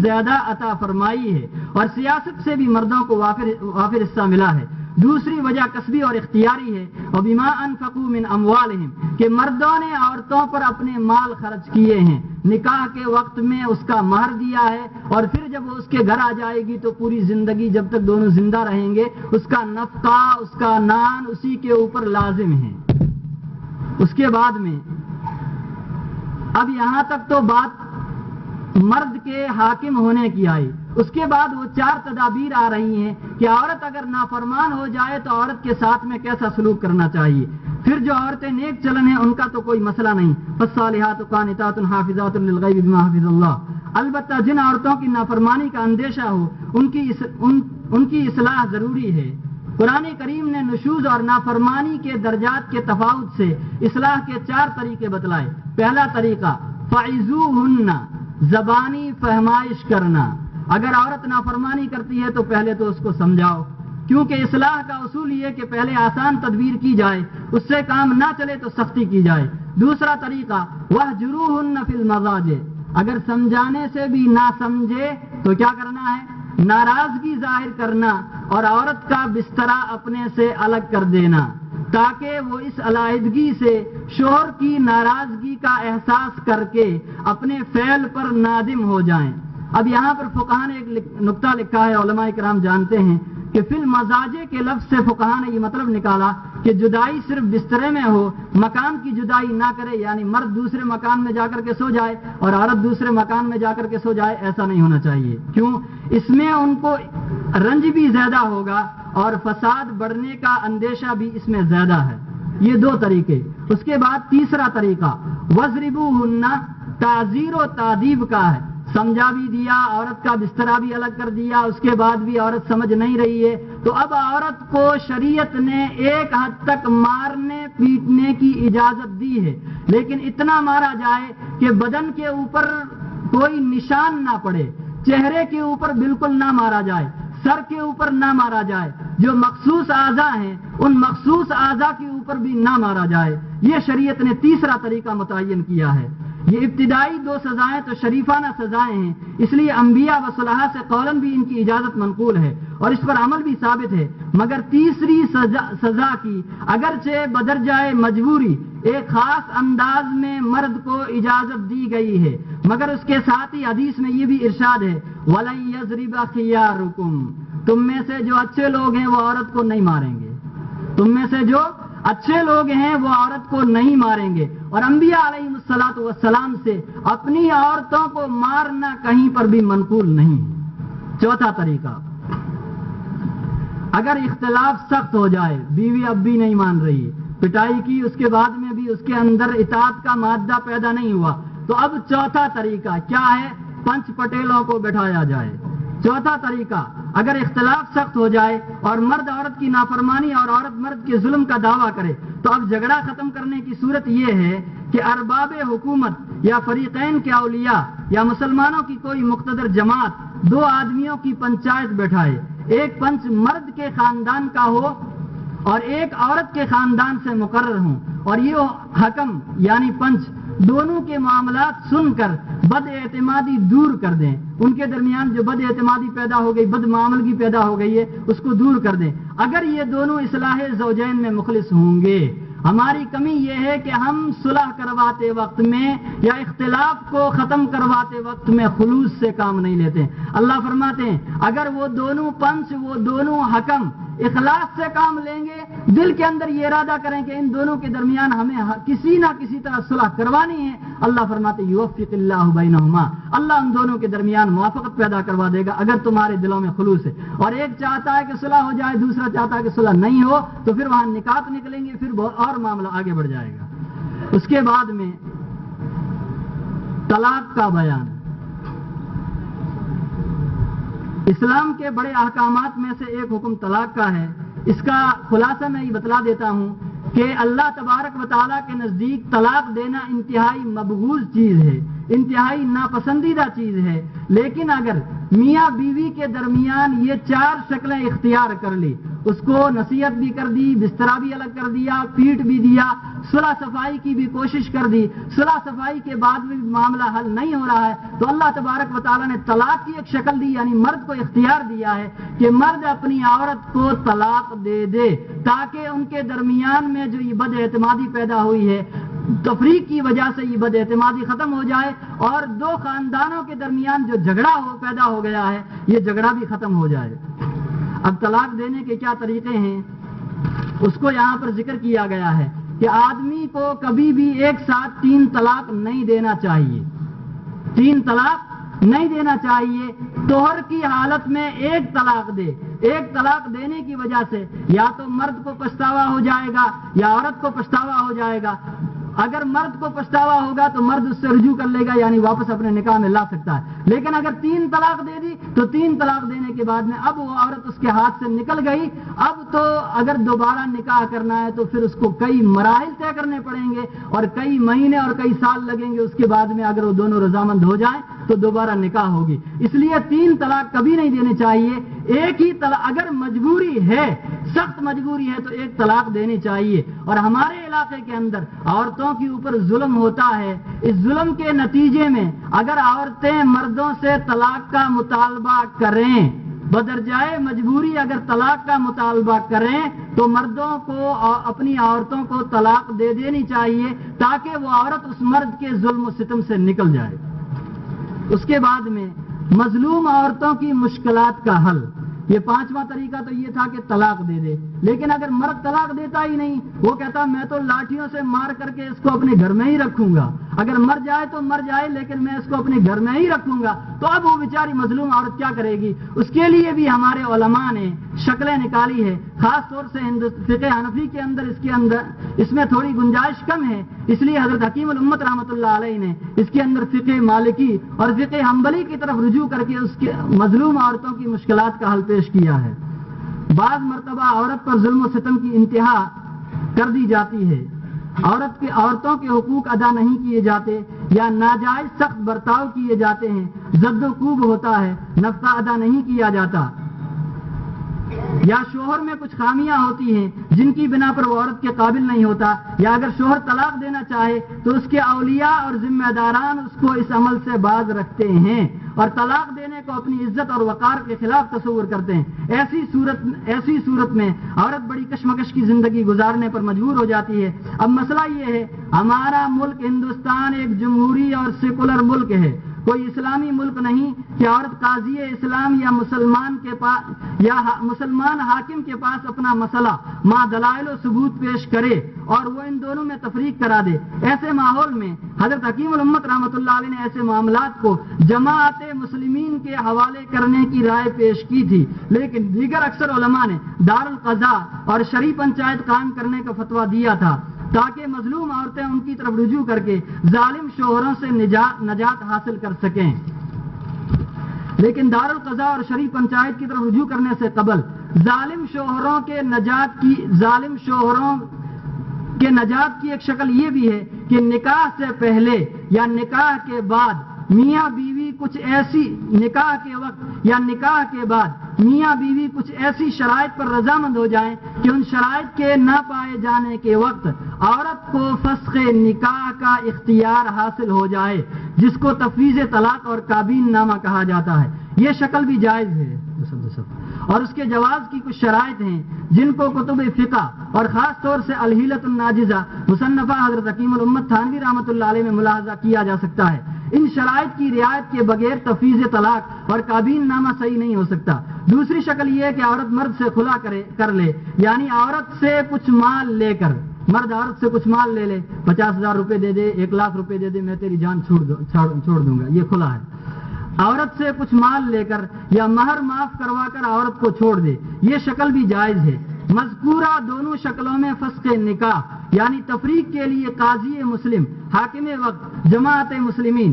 زیادہ عطا فرمائی ہے اور سیاست سے بھی مردوں کو وافر حصہ ملا ہے۔ دوسری وجہ کسبی اور اختیاری ہے، وبما انفقوا من اموالہم، کہ مردوں نے عورتوں پر اپنے مال خرچ کیے ہیں، نکاح کے وقت میں اس کا مہر دیا ہے، اور پھر جب وہ اس کے گھر آ جائے گی تو پوری زندگی جب تک دونوں زندہ رہیں گے اس کا نفقہ، اس کا نان اسی کے اوپر لازم ہے۔ اس کے بعد میں اب یہاں تک تو بات مرد کے حاکم ہونے کی آئی، اس کے بعد وہ 4 تدابیر آ رہی ہیں کہ عورت اگر نافرمان ہو جائے تو عورت کے ساتھ میں کیسا سلوک کرنا چاہیے۔ پھر جو عورتیں نیک چلن ہیں ان کا تو کوئی مسئلہ نہیں، فالصالحات قانتات حافظات للغیب بما حفظ اللہ، البتہ جن عورتوں کی نافرمانی کا اندیشہ ہو ان کی اصلاح ضروری ہے۔ قرآن کریم نے نشوز اور نافرمانی کے درجات کے تفاوت سے اصلاح کے 4 طریقے بتلائے۔ پہلا طریقہ فعظوہن، زبانی فہمائش کرنا۔ اگر عورت نافرمانی کرتی ہے تو پہلے تو اس کو سمجھاؤ، کیونکہ اصلاح کا اصول یہ کہ پہلے آسان تدبیر کی جائے، اس سے کام نہ چلے تو سختی کی جائے۔ دوسرا طریقہ وَاهْجُرُوهُنَّ فِي الْمَضَاجِعِ، اگر سمجھانے سے بھی نہ سمجھے تو کیا کرنا ہے؟ ناراضگی ظاہر کرنا اور عورت کا بسترا اپنے سے الگ کر دینا، تاکہ وہ اس علیحدگی سے شوہر کی ناراضگی کا احساس کر کے اپنے فعل پر نادم ہو جائیں۔ اب یہاں پر فقہاء نے ایک نقطہ لکھا ہے، علماء کرام جانتے ہیں کہ فی المزاجے کے لفظ سے فقہاء نے یہ مطلب نکالا کہ جدائی صرف بسترے میں ہو، مکان کی جدائی نہ کرے، یعنی مرد دوسرے مکان میں جا کر کے سو جائے اور عورت دوسرے مکان میں جا کر کے سو جائے، ایسا نہیں ہونا چاہیے۔ کیوں؟ اس میں ان کو رنج بھی زیادہ ہوگا اور فساد بڑھنے کا اندیشہ بھی اس میں زیادہ ہے۔ یہ 2 طریقے۔ اس کے بعد تیسرا طریقہ وَاضْرِبُوهُنَّ، تعزیر و تعدیب کا ہے، سمجھا بھی دیا، عورت کا بسترا بھی الگ کر دیا، اس کے بعد بھی عورت سمجھ نہیں رہی ہے تو اب عورت کو شریعت نے ایک حد تک مارنے پیٹنے کی اجازت دی ہے، لیکن اتنا مارا جائے کہ بدن کے اوپر کوئی نشان نہ پڑے، چہرے کے اوپر بالکل نہ مارا جائے، سر کے اوپر نہ مارا جائے، جو مخصوص اعضاء ہیں ان مخصوص اعضاء کے اوپر بھی نہ مارا جائے۔ یہ شریعت نے تیسرا طریقہ متعین کیا ہے۔ یہ ابتدائی 2 سزائیں تو شریفانہ سزائیں ہیں، اس لیے انبیاء و صلحاء سے قولاً بھی ان کی اجازت منقول ہے اور اس پر عمل بھی ثابت ہے، مگر تیسری سزا کی اگرچہ بدرجائے مجبوری ایک خاص انداز میں مرد کو اجازت دی گئی ہے، مگر اس کے ساتھ ہی حدیث میں یہ بھی ارشاد ہے وَلَن يَضْرِبَ خِيَارُكُمْ، تم میں سے جو اچھے لوگ ہیں وہ عورت کو نہیں ماریں گے، تم میں سے جو اچھے لوگ ہیں وہ عورت کو نہیں ماریں گے، اور انبیاء علیہ الصلوۃ والسلام سے اپنی عورتوں کو مارنا کہیں پر بھی منقول نہیں۔ چوتھا طریقہ، اگر اختلاف سخت ہو جائے، بیوی اب بھی نہیں مان رہی، پٹائی کی اس کے بعد میں بھی اس کے اندر اطاعت کا مادہ پیدا نہیں ہوا، تو اب چوتھا طریقہ کیا ہے؟ 5 پٹیلوں کو بٹھایا جائے۔ چوتھا طریقہ، اگر اختلاف سخت ہو جائے اور مرد عورت کی نافرمانی اور عورت مرد کے ظلم کا دعویٰ کرے تو اب جھگڑا ختم کرنے کی صورت یہ ہے کہ ارباب حکومت یا فریقین کے اولیاء یا مسلمانوں کی کوئی مقتدر جماعت 2 آدمیوں کی پنچایت بیٹھائے، ایک پنچ مرد کے خاندان کا ہو اور ایک عورت کے خاندان سے مقرر ہوں، اور یہ حکم یعنی پنچ دونوں کے معاملات سن کر بد اعتمادی دور کر دیں، ان کے درمیان جو بد اعتمادی پیدا ہو گئی، بد معاملگی پیدا ہو گئی ہے اس کو دور کر دیں۔ اگر یہ دونوں اصلاح زوجین میں مخلص ہوں گے، ہماری کمی یہ ہے کہ ہم صلح کرواتے وقت میں یا اختلاف کو ختم کرواتے وقت میں خلوص سے کام نہیں لیتے۔ اللہ فرماتے ہیں اگر وہ دونوں پنچ، وہ دونوں حکم اخلاص سے کام لیں گے، دل کے اندر یہ ارادہ کریں کہ ان دونوں کے درمیان ہمیں کسی نہ کسی طرح صلح کروانی ہے، اللہ فرماتے یوفق اللہ بینہما، اللہ ان دونوں کے درمیان موافقت پیدا کروا دے گا اگر تمہارے دلوں میں خلوص ہے۔ اور ایک چاہتا ہے کہ صلح ہو جائے، دوسرا چاہتا ہے کہ صلح نہیں ہو، تو پھر وہاں نکات نکلیں گے، پھر اور معاملہ آگے بڑھ جائے گا۔ اس کے بعد میں طلاق کا بیان، اسلام کے بڑے احکامات میں سے ایک حکم طلاق کا ہے۔ اس کا خلاصہ میں یہ بتلا دیتا ہوں کہ اللہ تبارک و تعالیٰ کے نزدیک طلاق دینا انتہائی مبغوض چیز ہے، انتہائی ناپسندیدہ چیز ہے، لیکن اگر میاں بیوی کے درمیان یہ 4 شکلیں اختیار کر لی، اس کو نصیحت بھی کر دی، بسترا بھی الگ کر دیا، پیٹ بھی دیا، صلح صفائی کی بھی کوشش کر دی، صلح صفائی کے بعد بھی معاملہ حل نہیں ہو رہا ہے، تو اللہ تبارک و تعالیٰ نے طلاق کی ایک شکل دی، یعنی مرد کو اختیار دیا ہے کہ مرد اپنی عورت کو طلاق دے دے، تاکہ ان کے درمیان میں جو یہ بد اعتمادی پیدا ہوئی ہے، تفریق کی وجہ سے یہ بد اعتمادی ختم ہو جائے، اور 2 خاندانوں کے درمیان جو جھگڑا پیدا ہو گیا ہے یہ جھگڑا بھی ختم ہو جائے۔ اب طلاق دینے کے کیا طریقے ہیں اس کو یہاں پر ذکر کیا گیا ہے کہ آدمی کو کبھی بھی ایک ساتھ 3 طلاق نہیں دینا چاہیے، 3 طلاق نہیں دینا چاہیے۔ طہر کی حالت میں 1 طلاق دے، 1 طلاق دینے کی وجہ سے یا تو مرد کو پچھتاوا ہو جائے گا یا عورت کو پچھتاوا ہو جائے گا۔ اگر مرد کو پچھتاوا ہوگا تو مرد اس سے رجوع کر لے گا، یعنی واپس اپنے نکاح میں لا سکتا ہے، لیکن اگر 3 طلاق دے دی تو 3 طلاق دینے کے بعد میں اب وہ عورت اس کے ہاتھ سے نکل گئی، اب تو اگر دوبارہ نکاح کرنا ہے تو پھر اس کو کئی مراحل طے کرنے پڑیں گے اور کئی مہینے اور کئی سال لگیں گے، اس کے بعد میں اگر وہ دونوں رضامند ہو جائیں تو دوبارہ نکاح ہوگی۔ اس لیے 3 طلاق کبھی نہیں دینے چاہیے، ایک ہی طلاق، اگر مجبوری ہے، سخت مجبوری ہے تو 1 طلاق دینی چاہیے۔ اور ہمارے علاقے کے اندر عورتوں کے اوپر ظلم ہوتا ہے، اس ظلم کے نتیجے میں اگر عورتیں مردوں سے طلاق کا مطالبہ کریں، بدرجائے مجبوری اگر طلاق کا مطالبہ کریں تو مردوں کو اپنی عورتوں کو طلاق دے دینی چاہیے تاکہ وہ عورت اس مرد کے ظلم و ستم سے نکل جائے۔ اس کے بعد میں مظلوم عورتوں کی مشکلات کا حل، یہ 5واں طریقہ تو یہ تھا کہ طلاق دے دے، لیکن اگر مرد طلاق دیتا ہی نہیں، وہ کہتا میں تو لاٹھیوں سے مار کر کے اس کو اپنے گھر میں ہی رکھوں گا، اگر مر جائے تو مر جائے لیکن میں اس کو اپنے گھر میں ہی رکھوں گا، تو اب وہ بیچاری مظلوم عورت کیا کرے گی؟ اس کے لیے بھی ہمارے علماء نے شکلیں نکالی ہے، خاص طور سے فقہ حنفی کے اندر اس میں تھوڑی گنجائش کم ہے، اس لیے حضرت حکیم الامت رحمۃ اللہ علیہ نے اس کے اندر فقہ مالکی اور فقہ حنبلی کی طرف رجوع کر کے اس کے مظلوم عورتوں کی مشکلات کا حل پیش کیا ہے۔ بعض مرتبہ عورت پر ظلم و ستم کی انتہا کر دی جاتی ہے، عورتوں کے حقوق ادا نہیں کیے جاتے یا ناجائز سخت برتاؤ کیے جاتے ہیں، زد و کوب ہوتا ہے، نفقہ ادا نہیں کیا جاتا، یا شوہر میں کچھ خامیاں ہوتی ہیں جن کی بنا پر وہ عورت کے قابل نہیں ہوتا، یا اگر شوہر طلاق دینا چاہے تو اس کے اولیاء اور ذمہ داران اس کو اس عمل سے باز رکھتے ہیں اور طلاق دینے کو اپنی عزت اور وقار کے خلاف تصور کرتے ہیں۔ ایسی صورت میں عورت بڑی کشمکش کی زندگی گزارنے پر مجبور ہو جاتی ہے۔ اب مسئلہ یہ ہے، ہمارا ملک ہندوستان ایک جمہوری اور سیکولر ملک ہے، کوئی اسلامی ملک نہیں کہ عورت قاضی اسلام یا مسلمان حاکم کے پاس اپنا مسئلہ مع دلائل و ثبوت پیش کرے اور وہ ان دونوں میں تفریق کرا دے۔ ایسے ماحول میں حضرت حکیم الامت رحمۃ اللہ علیہ نے ایسے معاملات کو جماعت مسلمین کے حوالے کرنے کی رائے پیش کی تھی، لیکن دیگر اکثر علماء نے دارالقضاء اور شرعی پنچایت قائم کرنے کا فتویٰ دیا تھا تاکہ مظلوم عورتیں ان کی طرف رجوع کر کے ظالم شوہروں سے نجات حاصل کر سکیں۔ لیکن دارالقضاء اور شرعی پنچایت کی طرف رجوع کرنے سے قبل ظالم شوہروں کے نجات کی ایک شکل یہ بھی ہے کہ نکاح سے پہلے یا نکاح کے بعد میاں بیوی کچھ ایسی نکاح کے وقت یا نکاح کے بعد میاں بیوی کچھ ایسی شرائط پر رضامند ہو جائیں کہ ان شرائط کے نہ پائے جانے کے وقت عورت کو فسخ نکاح کا اختیار حاصل ہو جائے، جس کو تفویض طلاق اور کابین نامہ کہا جاتا ہے۔ یہ شکل بھی جائز ہے اور اس کے جواز کی کچھ شرائط ہیں جن کو کتب فقہ اور خاص طور سے الحیلۃ الناجزہ مصنفہ حضرت حکیم الامت تھانوی رحمۃ اللہ علیہ میں ملاحظہ کیا جا سکتا ہے۔ ان شرائط کی رعایت کے بغیر تفویض طلاق اور کابین نامہ صحیح نہیں ہو سکتا۔ دوسری شکل یہ ہے کہ عورت مرد سے خلا کر لے، یعنی عورت سے کچھ مال لے کر، مرد عورت سے کچھ مال لے لے، 50,000 روپے دے دے، 1,00,000 روپے دے دے، میں تیری جان چھوڑ دوں گا، یہ خلا ہے۔ عورت سے کچھ مال لے کر یا مہر معاف کروا کر عورت کو چھوڑ دے، یہ شکل بھی جائز ہے۔ مذکورہ دونوں شکلوں میں فسخ نکاح یعنی تفریق کے لیے قاضی مسلم حاکم وقت، جماعت مسلمین،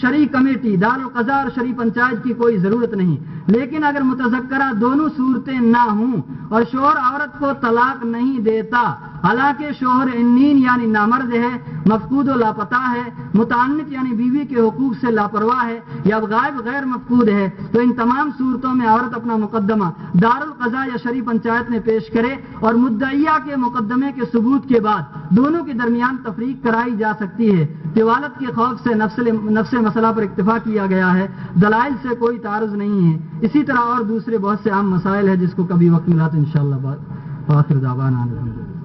شرعی کمیٹی، دارالقضاء اور شرعی پنچایت کی کوئی ضرورت نہیں، لیکن اگر متذکرہ دونوں صورتیں نہ ہوں اور شوہر عورت کو طلاق نہیں دیتا، حالانکہ شوہر عنین یعنی نامرد ہے، مفقود و لاپتہ ہے، متعنت یعنی بیوی کے حقوق سے لاپرواہ ہے، یا غائب غیر مفقود ہے، تو ان تمام صورتوں میں عورت اپنا مقدمہ دارالقضاء یا شرعی پنچایت میں پیش کرے، اور مدعیہ کے مقدمے کے ثبوت کے بعد دونوں کے درمیان تفریق کرائی جا سکتی ہے۔ طوالت کے خوف سے نفس مسئلہ پر اکتفا کیا گیا ہے، دلائل سے کوئی تعارض نہیں ہے۔ اسی طرح اور دوسرے بہت سے عام مسائل ہیں جس کو کبھی وقت ملا تو انشاءاللہ آخر دعوانا الحمدللہ۔